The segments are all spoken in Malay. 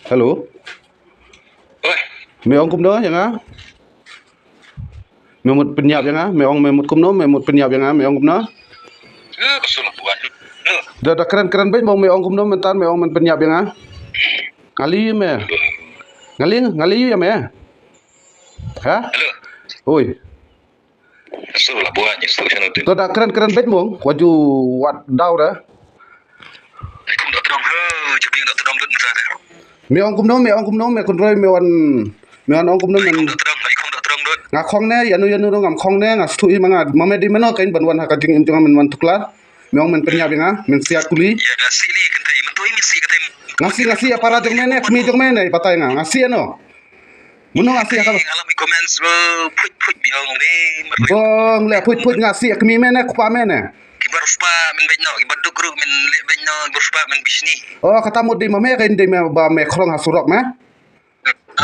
Hello. Oi, Mấy ông cũng đó chẳng á? Mấy một bên nhập chẳng á? Mấy một cũng đó, mấy một bên nhập chẳng á? Mấy ông cũng đó. kesel bukan. Dah keren baik mau mấy ông cũng đó mentan mấy ông mình bên nhập chẳng á? Ngali me. Ngali ya me. Hả? Halo, Oi. kesel lah bukan nyesel sana tu. Dah keren baik mong. Waju wat dau dah. Aku tak terang jadi tak terang lut macam tu. Mấy ông cũng đó, mấy con rơi mấy ông cũng đó mình Aku tak terang lut. ngà khong nè, yanu đó ngam khong nè, ngà stui manga, mama di mana kain banwan hakating intungan mình tuklar. Mấy ông mình penyap yang mình siat kuli. Ya nasi ni kentai mentu ini si kentai. Ngasi apa jong mene, kami jong mene, patay nga, ngasi ano? Muno ngasi apa? Alam i comments put bilang ni. Bong le put ngasi kami mene, kupa mene. Kibar spa min benno, kibar dugru min le benno, kibar spa min bisni. Oh kata mo di mame kain di ba me krong hasurok me?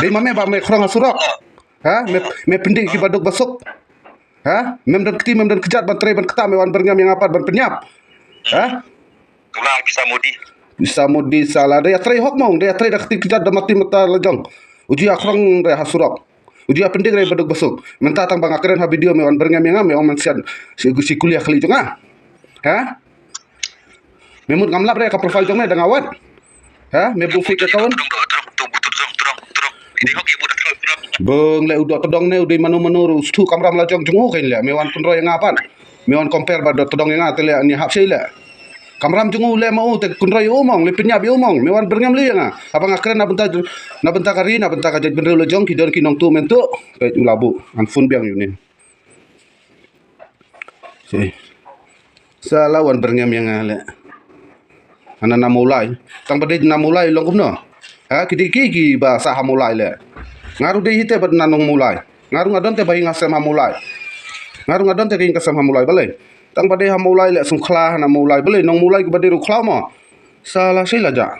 Di mame ba me krong hasurok? Ha? Me pendi kibar dug basuk. Ha? Mem dan keti mem dan kejat ban tre ban keta me wan berngam yang apa ban penyap. Ha? Ulah bisa mudi. Bisa mudi salah dia tre hok mong dia tre dak kejat dah mati mata lejong. Uji akrong re hasurok. Uji penting re baduk basuk. Menta tang bang akren ha video me wan berngam yang me ong mensian si kuliah kali jonga. Ha? Memut ngamlap re ka profile jong me dang awat. Ha? Me bu fik account. Ini hoki budak terang. Beng le udok todong ne udai manu ru stu kamram la jong jungu kain le me wan punro yang apan. Me wan compare ba todong yang atele ni hap sei le. Kamram jungu le mau te kunro yo mong le penyap yo mong me wan berngam le yang apa ngakren na benta kari na benta ka benro le jong kidon kinong tu mentu kai labu an fun biang yu ni. Si. Salah wan berngam yang le. Ana na Mawlai. Tang bade na Mawlai long kumno. Ha kidi ba sa ha Mawlai le. Ngaru de hite bad nanong Mawlai. Ngaru ngadon te bahi ngasem ha Mawlai. Ngaru ngadon te king kasam ha Mawlai bale. Tang bade ha Mawlai le sung khla na Mawlai bale nong Mawlai ke bade ru khla ma. Salah sei la ja.